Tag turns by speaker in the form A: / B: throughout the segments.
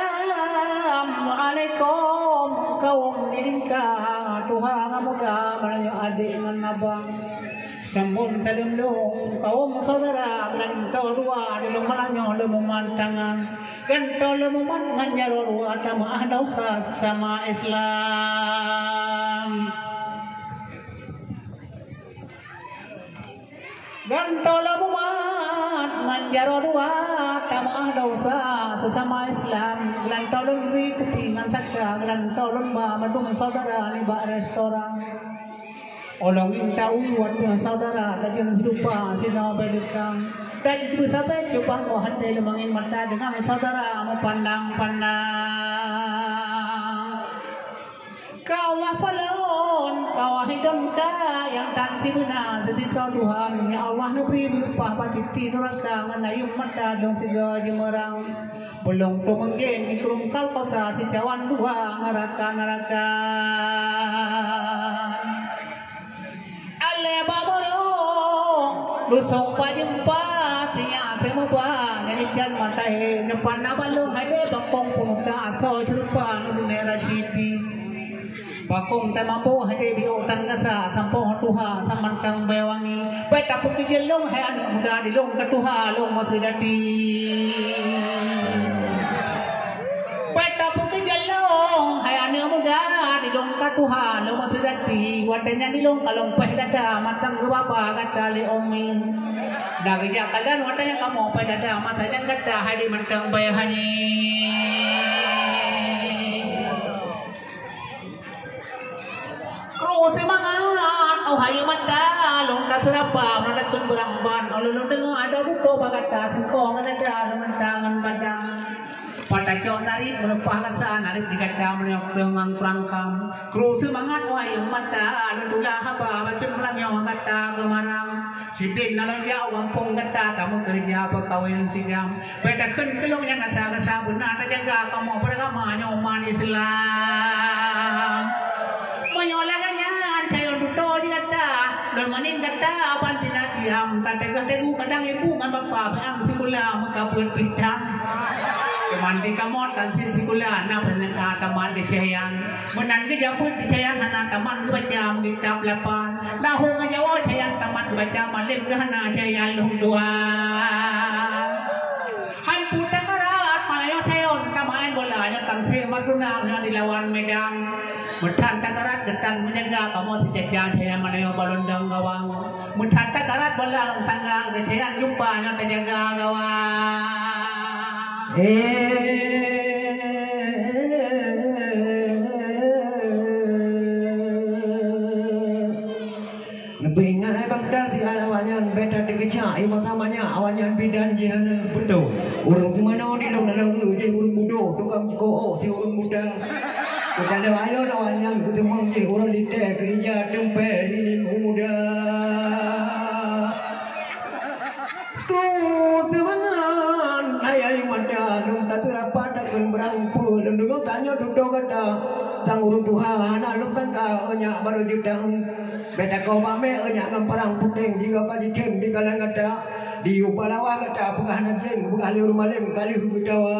A: Assalamualaikum kaum nilingka Tuhan muka malayo adik ngan abang sambun talumlung kaum saudara gantol dua dilung malanyo lumumantangan gantol lumuman nganyaro dua tamah dosa sesama Islam gantol lumuman nganyaro dua tamah dosa sesama Islam gantol lumri kupingan sakya gantol lumba madung saudara ni ba restoran olongin tahu waktu saudara dan serupa sina bedekang dan itu sampai coba mau hati lemangin mata dengan saudara mau pandang kau apalon kau hidupkan yang tak benar dari Tuhan ya Allah negeri berupa pati neraka menayung mata dong segala jemerang belum tu mungkin ikrum kal kosa si cawan dua neraka Ale baboro lusong pajempa tiya temapa nenikan mata he nepana balung hade bakong punukda aso serupa nunera sipi bakong temampu hade biotan gasa sampo tuha samantang bewangi peta puki jelong he anak muda dilong ketuha long masudati peta puki jelong he anak muda dilong ketuha long masudati watenya dilong kalong peh dada matang ke bapa kata le omi dah kerja kalian watenya kamu peh dada matanya kata hadi matang bay hani kru semangat au hayu mata long ta serapa mendatun berangban ulun dengar ada ruko bagata singkong ada mantangan padang Patacok narik melepah rasa narik dikata menyok dengan perangkam kru semangat wahai mata nulah haba bacun melanyong kata kemarang sibin nalon ya wampung kata kamu kerja pekawin sigam beda kentelong yang kata benar jaga kamu beragama nyoman Islam menyolakannya cayon tuto di kata dan maning kata pantina diam tante kategu kadang ibu ngan bapak yang sikula mengkapun pitang mandi kamot dan sikula na presenta taman di Cayan menan ke japut di Cayan hana taman ke baca kitab 8 nahu ngajawa Cayan taman baca malim ke hana Cayan lung 2 han puta karat malayo Cayon taman bola yang tan se maruna di lawan Medan Mentan takarat getan menjaga kamu sejajan Cayan malayo balondang gawang mentan takarat bola long tanggang ke Cayan jumpa yang terjaga gawang
B: Nebingan ay bangdal di alawanyan beta dikeja imatamanya awanyan bidan jihan betul urang gimana di dong dalam je urang mudo tukang ko ti urang mudang kada ayo awanyan kutemong je urang dite kerja tempe ini muda berangpul dan dulu tanya duduk kata sang urung Tuhan anak tangga enya baru judang beta kau mame enya ngamparang puting jika kaji kem di kalang kata di upalawa kata bukan najeng bukan liur malim kali hudawa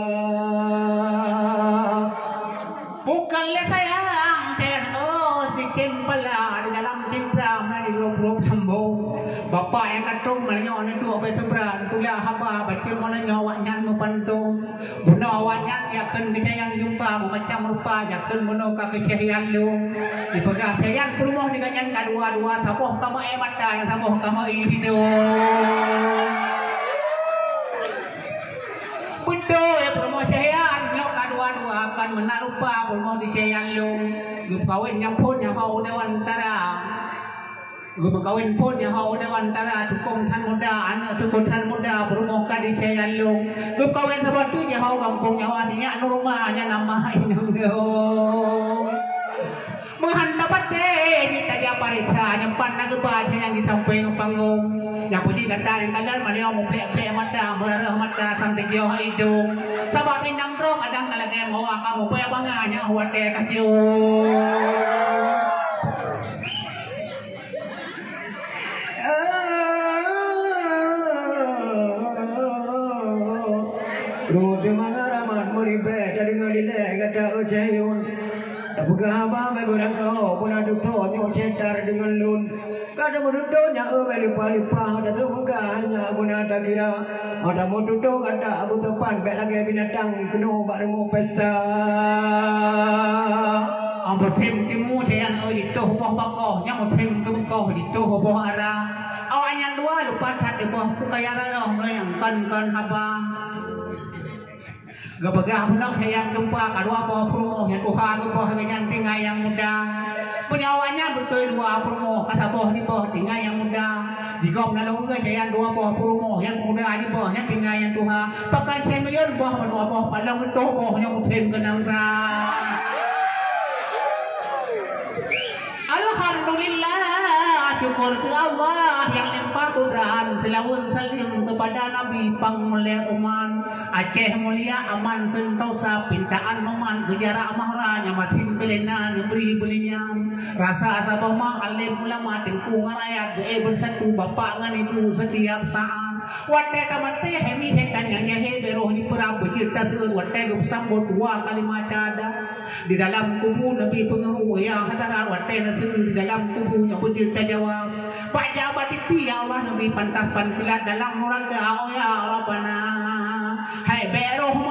A: bukan le sayang tenos di kempala di dalam timpram di grup tambung bapak yang katung malanyo itu apa sebran tulah haba bacil mana nyawa nyan mupantung buno awanyan yakin kecayang jumpa macam rupa yakin buno ka kecayang lu di pegah sayang pelumoh di kanyan kadua-dua saboh kama mata yang saboh kama hidup betul ya pelumoh sayang nyok kadua-dua akan menarupa pelumoh di sayang lu gup kawin yang pun yang hau dewan tara Gua kawin pun yang hau dewan tara tukung tan muda anak tukung tan muda berumoka di Cayan Long. Gua kawin sebatu yang hau kampung yang wasinya rumahnya nama ini. Menghantar pate kita dia parisa nyempan naga baca yang disampaikan panggung. Yang puji kata yang kalian malah mau plek mata merah mata sampai jauh hidung. Sabab pindang drong adang kalage mau kamu punya banganya huate kasih.
B: dile kata ucayun. Tabuga haba mai burang kau pun aduk to nyo cedar dengan lun. Kada mududonya lupa-lupa ada tubuga hanya guna kira. Ada mududo kata abu tepan bek lagi binatang keno baru mau pesta.
A: Ambo thêm cái mu jayan oi itu boh bako nya mo thêm ke bako itu boh ara. Awanya dua lupa that de boh kayara yang kan haba. Gapagah punang hayang gempa kadua boh promo yang tuha ke boh ganyan tinggal yang muda. Penyawanya betul dua promo kata boh di boh tinggal yang muda. Digom na long ke jayan dua boh promo yang muda di boh yang tinggal yang tuha. Pakan semayon boh menua boh palang itu boh yang thêm ke nangsa. Alhamdulillah, syukur ke Allah yang limpah Quran selawun salim kepada Nabi Pangmulia Uman Aceh mulia aman sentosa pintaan meman gejara mahranya matin belenan beri belinya rasa asabah mang alim ulama tengku ngarayat bersatu bapak ngan ibu setiap saat Wate kamante hemi hekan yang nyahe beroh di perang bercerita seluruh wate bersambut dua kali macada di dalam kubu Nabi pengeru yang hatara wate nasi di dalam kubu yang bercerita jawab Pak jabat itu ya Allah Nabi pantas panpilat dalam orang ke ya Rabbana hai beroh